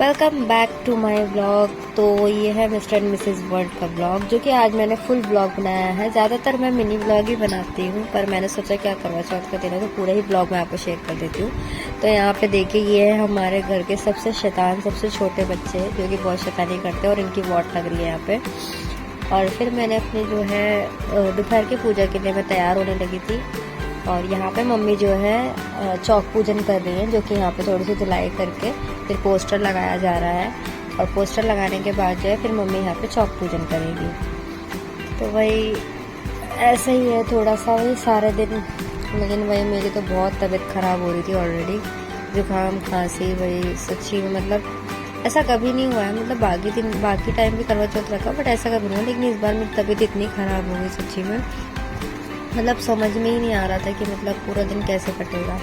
Welcome back to my blog. तो ये है मिस्टर एंड मिसेस वर्ल्ड का ब्लॉग, जो कि आज मैंने फुल ब्लॉग बनाया है। ज़्यादातर मैं मिनी ब्लॉग ही बनाती हूँ, पर मैंने सोचा क्या करवा चौथ का दिन है तो पूरा ही ब्लॉग मैं आपको शेयर कर देती हूँ। तो यहाँ पे देखिए, ये है हमारे घर के सबसे शैतान, सबसे छोटे बच्चे जो कि बहुत शैतानी करते हैं और इनकी वॉट लग रही है यहाँ पे। और फिर मैंने अपनी जो है दोपहर की पूजा के लिए मैं तैयार होने लगी थी। और यहाँ पे मम्मी जो है चौक पूजन कर रही हैं, जो कि यहाँ पे थोड़ी सी धुलाई करके फिर पोस्टर लगाया जा रहा है। और पोस्टर लगाने के बाद जो है फिर मम्मी यहाँ पे चौक पूजन करेगी। तो वही ऐसे ही है, थोड़ा सा वही सारे दिन। लेकिन वही मेरी तो बहुत तबीयत ख़राब हो रही थी ऑलरेडी, जुकाम खांसी, वही सच्ची में मतलब ऐसा कभी नहीं हुआ है। मतलब बाकी टाइम भी करवा चौथ रखा, बट ऐसा कभी नहीं हुआ। लेकिन इस बार मेरी तबीयत इतनी ख़राब हो गई सच्ची में, मतलब समझ में ही नहीं आ रहा था कि मतलब पूरा दिन कैसे कटेगा।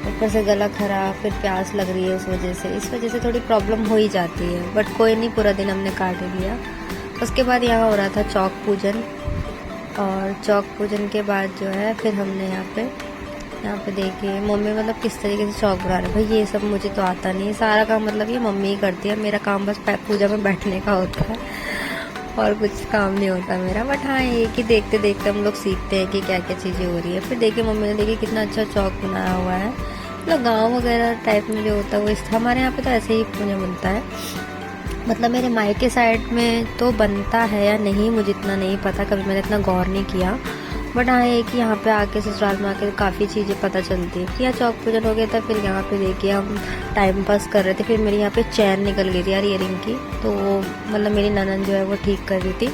ऊपर से गला खराब, फिर प्यास लग रही है, इस वजह से थोड़ी प्रॉब्लम हो ही जाती है। बट कोई नहीं, पूरा दिन हमने काट लिया। उसके बाद यहाँ हो रहा था चौक पूजन। और चौक पूजन के बाद जो है फिर हमने यहाँ पे देखिए मम्मी मतलब किस तरीके से चौक बना रहे। भाई ये सब मुझे तो आता नहीं है, सारा काम मतलब ये मम्मी ही करती है। मेरा काम बस पूजा में बैठने का होता है और कुछ काम नहीं होता मेरा। बट हाँ, एक ही देखते देखते हम लोग सीखते हैं कि क्या क्या चीज़ें हो रही है। फिर देखिए मम्मी ने देखिए कितना अच्छा चौक बनाया हुआ है। मतलब गांव वगैरह टाइप में जो होता है वो हमारे यहाँ पे तो ऐसे ही पूजा बनता है। मतलब मेरे मायके साइड में तो बनता है या नहीं मुझे इतना नहीं पता, कभी मैंने इतना गौर नहीं किया। बट हाँ, एक कि यहाँ पे आके ससुराल में आके काफ़ी चीज़ें पता चलती है कि यहाँ चौक पूजन हो गया था। फिर यहाँ पे देखिए हम टाइम पास कर रहे थे। फिर मेरी यहाँ पे चैन निकल गई थी यार ईयरिंग की, तो वो मतलब मेरी ननद जो है वो ठीक कर रही थी।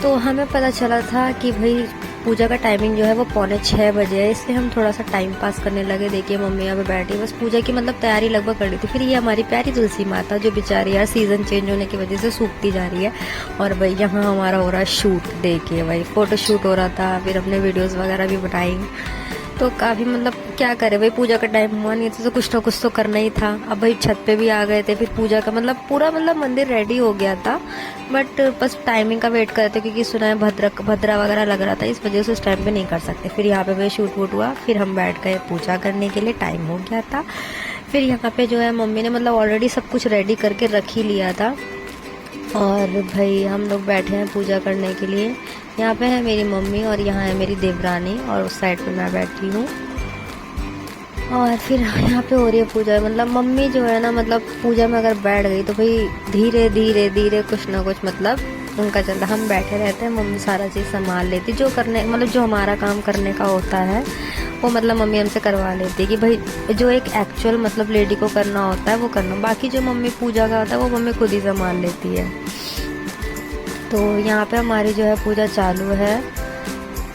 तो हमें पता चला था कि भाई पूजा का टाइमिंग जो है वो 5:45 बजे है, इसलिए हम थोड़ा सा टाइम पास करने लगे। देखिए मम्मी यहाँ पे बैठी बस पूजा की मतलब तैयारी लगभग कर रही थी। फिर ये हमारी प्यारी तुलसी माता जो बेचारी यार सीज़न चेंज होने की वजह से सूखती जा रही है। और भाई यहाँ हमारा हो रहा है शूट, देखिए भाई फ़ोटो शूट हो रहा था, फिर हमने वीडियोज़ वगैरह भी बनाई। तो काफ़ी मतलब क्या करे भाई, पूजा का टाइम हुआ नहीं था तो कुछ ना कुछ तो करना ही था। अब भाई छत पे भी आ गए थे, फिर पूजा का मतलब पूरा मतलब मंदिर रेडी हो गया था। बट बस टाइमिंग का वेट कर रहे थे, क्योंकि सुना है भद्रा वगैरह लग रहा था, इस वजह से उस टाइम पे नहीं कर सकते। फिर यहाँ पे भाई शूट वूट हुआ, फिर हम बैठ गए पूजा करने के लिए, टाइम हो गया था। फिर यहाँ पे जो है मम्मी ने मतलब ऑलरेडी सब कुछ रेडी करके रख ही लिया था। और भाई हम लोग बैठे हैं पूजा करने के लिए। यहाँ पे है मेरी मम्मी और यहाँ है मेरी देवरानी, और उस साइड पे मैं बैठी हूँ। और फिर यहाँ पे हो रही है पूजा। मतलब मम्मी जो है ना, मतलब पूजा में अगर बैठ गई तो भाई धीरे धीरे धीरे कुछ ना कुछ मतलब उनका चलता। हम बैठे रहते हैं, मम्मी सारा चीज़ संभाल लेती, जो करने मतलब जो हमारा काम करने का होता है वो मतलब मम्मी हमसे करवा लेती है। कि भाई जो एक एक्चुअल मतलब लेडी को करना होता है वो करना, बाकी जो मम्मी पूजा का होता है वो मम्मी खुद ही संभाल लेती है। तो यहाँ पे हमारी जो है पूजा चालू है।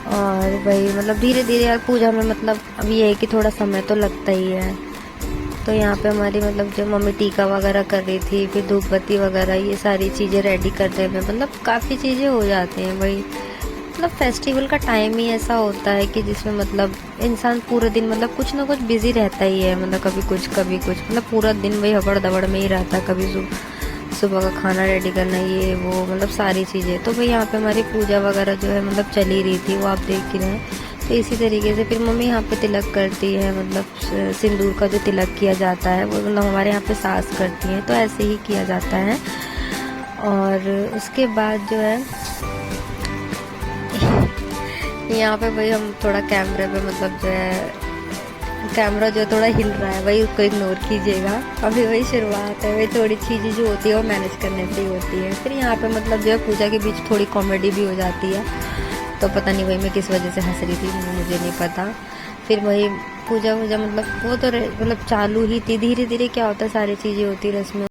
और वही मतलब धीरे धीरे यार पूजा में मतलब अब ये है कि थोड़ा समय तो लगता ही है। तो यहाँ पे हमारी मतलब जो मम्मी टीका वगैरह कर रही थी, फिर धूप बत्ती वगैरह ये सारी चीज़ें रेडी करने में मतलब काफ़ी चीज़ें हो जाती हैं। वही मतलब फेस्टिवल का टाइम ही ऐसा होता है कि जिसमें मतलब इंसान पूरे दिन मतलब कुछ ना कुछ बिजी रहता ही है। मतलब कभी कुछ मतलब पूरा दिन वही हबड़ दबड़ में ही रहता है। कभी सुबह का खाना रेडी करना, ये वो मतलब सारी चीज़ें। तो भाई यहाँ पे हमारी पूजा वगैरह जो है मतलब चल ही रही थी, वो आप देख ही रहे हैं। तो इसी तरीके से फिर मम्मी यहाँ पे तिलक करती है, मतलब सिंदूर का जो तिलक किया जाता है वो मतलब हमारे यहाँ पे सास करती हैं, तो ऐसे ही किया जाता है। और उसके बाद जो है यहाँ पे भाई हम थोड़ा कैमरे पे मतलब जो है कैमरा जो थोड़ा हिल रहा है, वही उसको इग्नोर कीजिएगा। अभी वही शुरुआत है, वही थोड़ी चीज़ें जो होती है वो मैनेज करने से ही होती है। फिर यहाँ पे मतलब जो है पूजा के बीच थोड़ी कॉमेडी भी हो जाती है। तो पता नहीं वही मैं किस वजह से हंस रही थी, मुझे नहीं पता। फिर वही पूजा वूजा मतलब वो तो मतलब चालू ही थी। धीरे धीरे क्या होता है सारी चीज़ें होती रस्में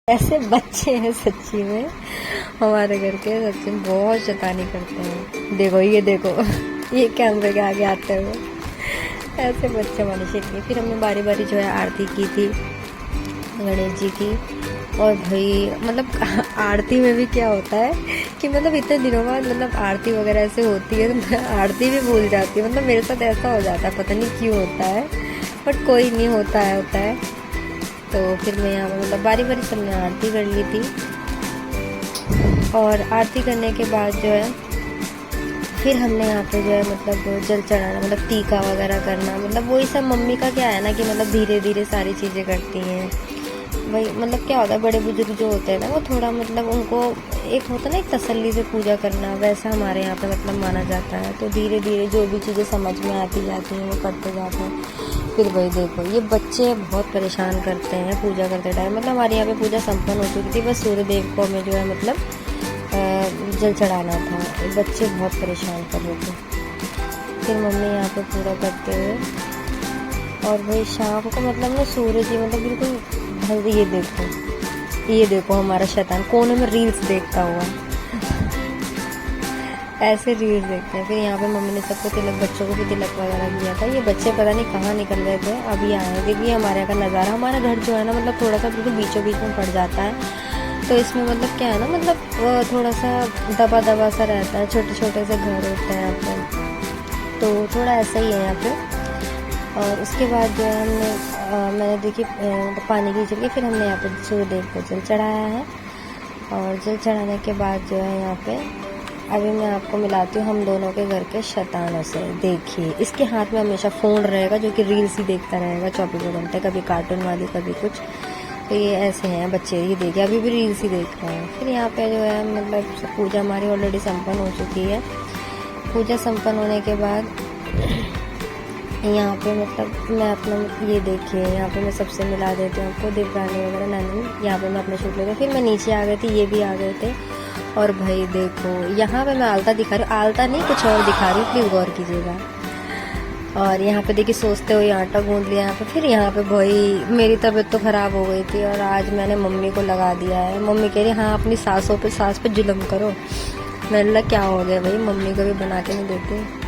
ऐसे बच्चे हैं सच्ची में, हमारे घर के सच्ची में बहुत शैतानी करते हैं। देखो ये देखो ये कैमरे के आगे आते हुए ऐसे बच्चे मनुष्य के। फिर हमने बारी बारी जो है आरती की थी गणेश जी की। और भाई मतलब आरती में भी क्या होता है कि मतलब इतने दिनों बाद मतलब आरती वगैरह ऐसे होती है तो मैं आरती भी भूल जाती हूँ। मतलब मेरे साथ ऐसा हो जाता है, पता नहीं क्यों होता है, बट कोई नहीं, होता है। तो फिर मैं यहाँ पर मतलब बारी बारी सबने आरती कर ली थी। और आरती करने के बाद जो है फिर हमने यहाँ पे जो है मतलब जल चढ़ाना, मतलब टीका वगैरह करना, मतलब वही सब मम्मी का क्या है ना कि मतलब धीरे धीरे सारी चीज़ें करती हैं। वही मतलब क्या होता है, बड़े बुजुर्ग जो होते हैं ना वो थोड़ा मतलब उनको एक होता है ना एक तसल्ली से पूजा करना, वैसा हमारे यहाँ पे मतलब माना जाता है। तो धीरे धीरे जो भी चीज़ें समझ में आती जाती हैं वो करते जाते हैं। फिर वही देखो ये बच्चे बहुत परेशान करते हैं पूजा करते टाइम। मतलब हमारे यहाँ पे पूजा संपन्न हो चुकी थी, बस सूर्य देव को हमें जो है मतलब जल चढ़ाना था। बच्चे बहुत परेशान कर रहे थे। फिर मम्मी यहाँ पे पूरा करते हुए और वही शाम को मतलब ना सूर्य जी मतलब बिल्कुल ये देखो हमारा शैतान कोने में रील्स देखता हुआ ऐसे रील्स देखते हैं। फिर यहाँ पे मम्मी ने सबको तिलक, बच्चों को भी तिलक वगैरह दिया था। ये बच्चे पता नहीं कहाँ निकल गए थे, अभी आए हैं। देखिए हमारे यहाँ का नज़ारा, हमारा घर जो है ना मतलब थोड़ा सा बिल्कुल बीचों बीच में पड़ जाता है। तो इसमें मतलब क्या है ना मतलब थोड़ा सा दबा दबा सा रहता है, छोटे छोटे से घर होते हैं यहाँ पे, तो थोड़ा ऐसा ही है यहाँ पे। और उसके बाद जो है मैंने देखी पानी की चल के फिर हमने यहाँ पे सूर्यदेव को जल चढ़ाया है। और जल चढ़ाने के बाद जो है यहाँ पे अभी मैं आपको मिलाती हूँ हम दोनों के घर के शैतानों से। देखिए इसके हाथ में हमेशा फ़ोन रहेगा जो कि रील्स ही देखता रहेगा 24 घंटे, कभी कार्टून वाली कभी कुछ। तो ये ऐसे हैं बच्चे, ये देखिए अभी भी रील्स ही देख रहे हैं। फिर यहाँ पे जो है मतलब पूजा हमारी ऑलरेडी संपन्न हो चुकी है। पूजा संपन्न होने के बाद यहाँ पे मतलब मैं अपना ये देखिए यहाँ पे मैं सबसे मिला देती हूँ आपको, देवरानी वगैरह नानी। यहाँ पे मैं अपने शूट लेती हूँ। फिर मैं नीचे आ गई थी, ये भी आ गए थे। और भाई देखो यहाँ पे मैं आलता दिखा रही हूँ, आलता नहीं कुछ और दिखा रही हूँ, प्लीज़ गौर कीजिएगा। और यहाँ पे देखिए सोचते हुए आटा गूंद लिया यहाँ पे। फिर यहाँ पे भाई मेरी तबीयत तो ख़राब हो गई थी और आज मैंने मम्मी को लगा दिया है। मम्मी कह रही हाँ अपनी सास पे जुल्म करो। मैंने लगा क्या हो गया भाई, मम्मी को भी बना के नहीं देती।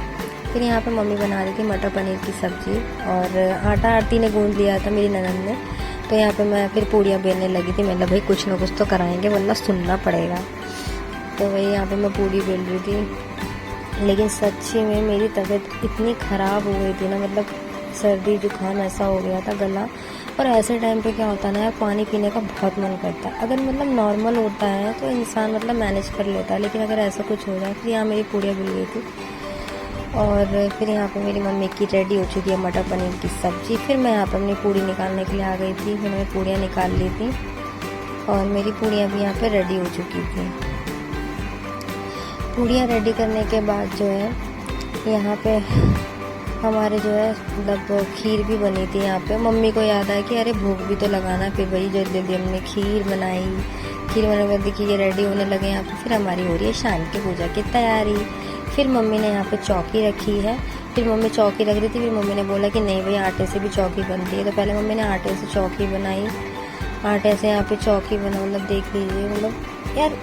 फिर यहाँ पे मम्मी बना रही थी मटर पनीर की सब्ज़ी और आटा आरती ने गूंद लिया था मेरी ननद ने। तो यहाँ पे मैं फिर पूड़ियाँ बेलने लगी थी। मतलब भाई कुछ ना कुछ तो कराएंगे वरना सुनना पड़ेगा। तो वही यहाँ पे मैं पूड़ी बेल रही थी। लेकिन सच्ची में मेरी तबीयत इतनी ख़राब हो गई थी ना, मतलब सर्दी जुकाम ऐसा हो गया था गला। और ऐसे टाइम पे क्या होता है ना यार, पानी पीने का बहुत मन करता है। अगर मतलब नॉर्मल होता है तो इंसान मतलब मैनेज कर लेता है, लेकिन अगर ऐसा कुछ हो जाए। फिर यहाँ मेरी पूड़ियाँ बिल गई थी और फिर यहाँ पे मेरी मम्मी की रेडी हो चुकी है मटर पनीर की सब्ज़ी। फिर मैं यहाँ पर अपनी पूड़ी निकालने के लिए आ गई थी। फिर मैं पूड़ियाँ निकाल ली थी और मेरी पूड़ियाँ भी यहाँ पे रेडी हो चुकी थी। पूड़ियाँ रेडी करने के बाद जो है यहाँ पे हमारे जो है मतलब खीर भी बनी थी। यहाँ पे मम्मी को याद आया कि अरे भूख भी तो लगाना। फिर वही जल्दी जल्दी हमने खीर बनाई। खीर बनाने के बाद देखिए ये रेडी होने लगे यहाँ पे। फिर हमारी हो रही है शाम की पूजा की तैयारी। फिर मम्मी ने यहाँ पे चौकी रखी है। फिर मम्मी चौकी रख रही थी। फिर मम्मी ने बोला कि नहीं भाई आटे से भी चौकी बनती है। तो पहले मम्मी ने आटे से चौकी बनाई। आटे से यहाँ पे चौकी बना, मतलब देख लीजिए मतलब यार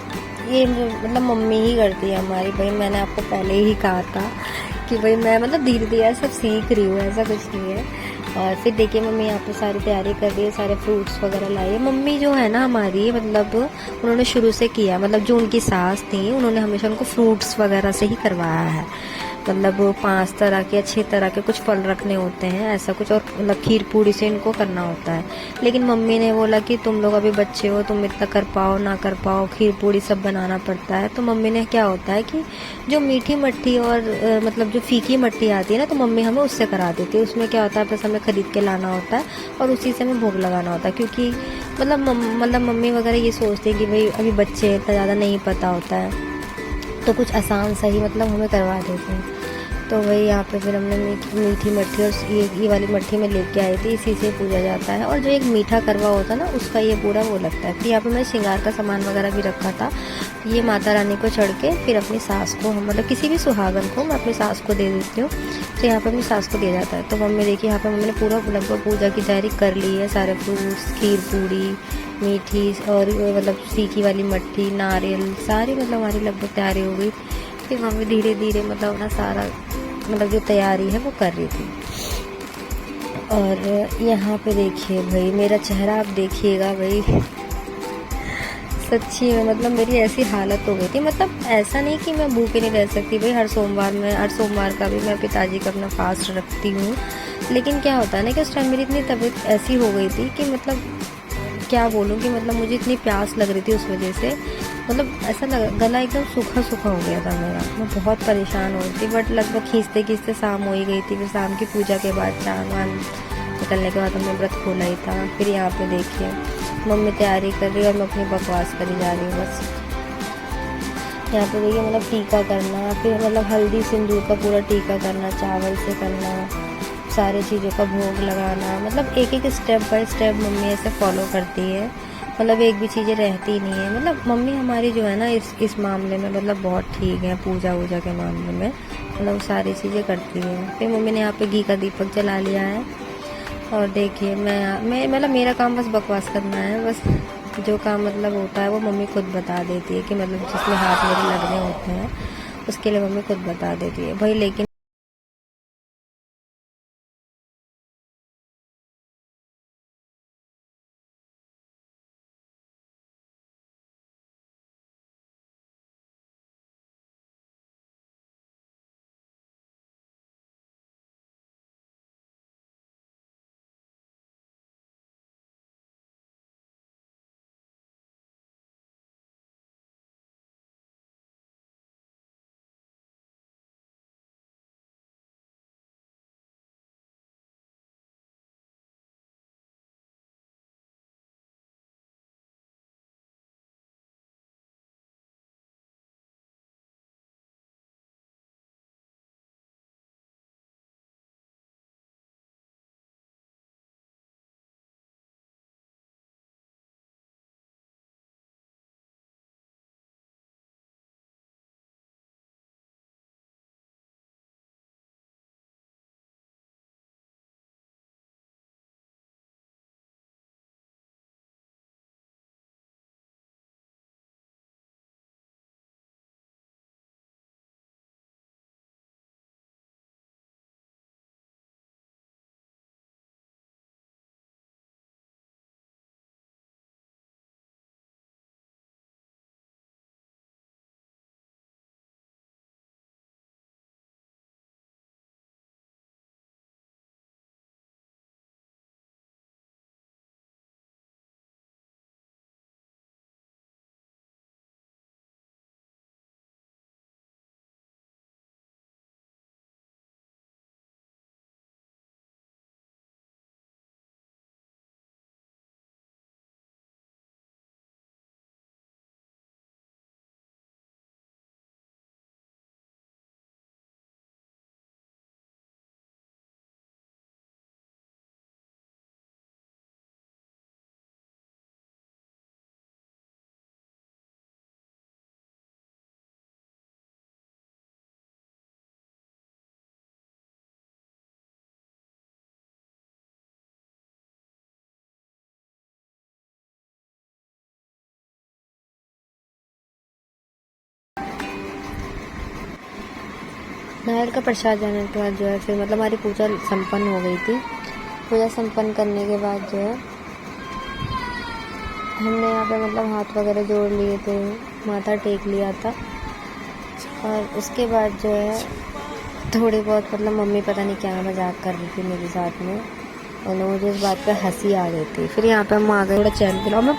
ये मतलब मम्मी ही करती है हमारी। भाई मैंने आपको पहले ही कहा था कि भाई मैं मतलब धीरे धीरे सब सीख रही हूँ, ऐसा कुछ नहीं है। और फिर देखिए मम्मी यहाँ पे सारी तैयारी कर रही है, सारे फ्रूट्स वगैरह लाई है। मम्मी जो है ना हमारी मतलब उन्होंने शुरू से किया, मतलब जो उनकी सास थी उन्होंने हमेशा उनको फ्रूट्स वगैरह से ही करवाया है। मतलब 5 तरह के या 6 तरह के कुछ फल रखने होते हैं ऐसा कुछ, और मतलब खीर पूड़ी से इनको करना होता है। लेकिन मम्मी ने बोला कि तुम लोग अभी बच्चे हो, तुम इतना कर पाओ ना कर पाओ, खीर पूड़ी सब बनाना पड़ता है। तो मम्मी ने क्या होता है कि जो मीठी मट्ठी और मतलब जो फीकी मट्टी आती है ना, तो मम्मी हमें उससे करा देती है। उसमें क्या होता है बस हमें ख़रीद के लाना होता है और उसी से हमें भोग लगाना होता है। क्योंकि मतलब मम्मी वगैरह ये सोचते हैं कि भाई अभी बच्चे इतना ज़्यादा नहीं पता होता है, तो कुछ आसान सही मतलब हमें करवा देते हैं। तो वही यहाँ पे फिर हमने मीठी मट्ठी और ये वाली मट्ठी में लेके आई थी, इसी से पूजा जाता है। और जो एक मीठा करवा होता है ना उसका ये पूरा वो लगता है। फिर यहाँ पे मैं श्रृंगार का सामान वगैरह भी रखा था। ये माता रानी को चढ़ के फिर अपनी सास को, मतलब किसी भी सुहागन को मैं अपनी सास को दे देती हूँ। तो यहाँ पे अपनी सास को दिया जाता है। तो मम्मी देखिए यहाँ पे मम्मी ने पूरा लगभग पूजा की तैयारी कर ली है। सारे फ्रूट्स, खीर पूड़ी मीठी और मतलब सीखी वाली मट्ठी, नारियल सारी मतलब हमारी लगभग तैयारी हो गई। फिर मम्मी धीरे धीरे मतलब अपना सारा मतलब जो तैयारी है वो कर रही थी। और यहाँ पे देखिए भाई मेरा चेहरा आप देखिएगा भाई, सच्ची में मतलब मेरी ऐसी हालत हो गई थी। मतलब ऐसा नहीं कि मैं भूखे नहीं रह सकती भाई, हर सोमवार का भी मैं पिताजी का अपना फास्ट रखती हूँ। लेकिन क्या होता है ना कि उस टाइम मेरी इतनी तबीयत ऐसी हो गई थी कि मतलब क्या बोलूँ कि मतलब मुझे इतनी प्यास लग रही थी उस वजह से, मतलब ऐसा गला एकदम सूखा सूखा हो गया था मेरा। मैं बहुत परेशान हो रही थी, बट लगभग खींचते खींचते शाम हो ही गई थी। फिर शाम की पूजा के बाद चांद वान निकलने के बाद हमने व्रत खोला ही था। फिर यहाँ पे देखिए मम्मी तैयारी कर रही है और मैं अपनी बकवास करी जा रही हूँ बस। यहाँ पे देखिए मतलब टीका करना, फिर मतलब हल्दी सिंदूर का पूरा टीका करना, चावल से करना, सारी चीज़ों का भोग लगाना, मतलब एक एक स्टेप बाय स्टेप मम्मी ऐसे फॉलो करती है। मतलब एक भी चीज़ें रहती नहीं है। मतलब मम्मी हमारी जो है ना इस मामले में मतलब बहुत ठीक है, पूजा वूजा के मामले में मतलब सारी चीज़ें करती है। फिर मम्मी ने यहाँ पे घी का दीपक जला लिया है। और देखिए मैं मतलब मेरा काम बस बकवास करना है, बस जो काम मतलब होता है वो मम्मी खुद बता देती है कि मतलब जिसमें हाथ मेरे लगने होते हैं उसके लिए मम्मी खुद बता देती है भाई। लेकिन नारियल का प्रसाद जाने के बाद जो है फिर मतलब हमारी पूजा संपन्न हो गई थी। पूजा संपन्न करने के बाद जो है हमने यहाँ पे मतलब हाथ वगैरह जोड़ लिए थे, माथा टेक लिया था। और उसके बाद जो है थोड़ी बहुत मतलब मम्मी पता नहीं क्या मजाक कर रही थी मेरे साथ में, और मुझे इस बात पे हंसी आ गई थी। फिर यहाँ पे हम आ गए, थोड़ा चैन पिलाओ, मैं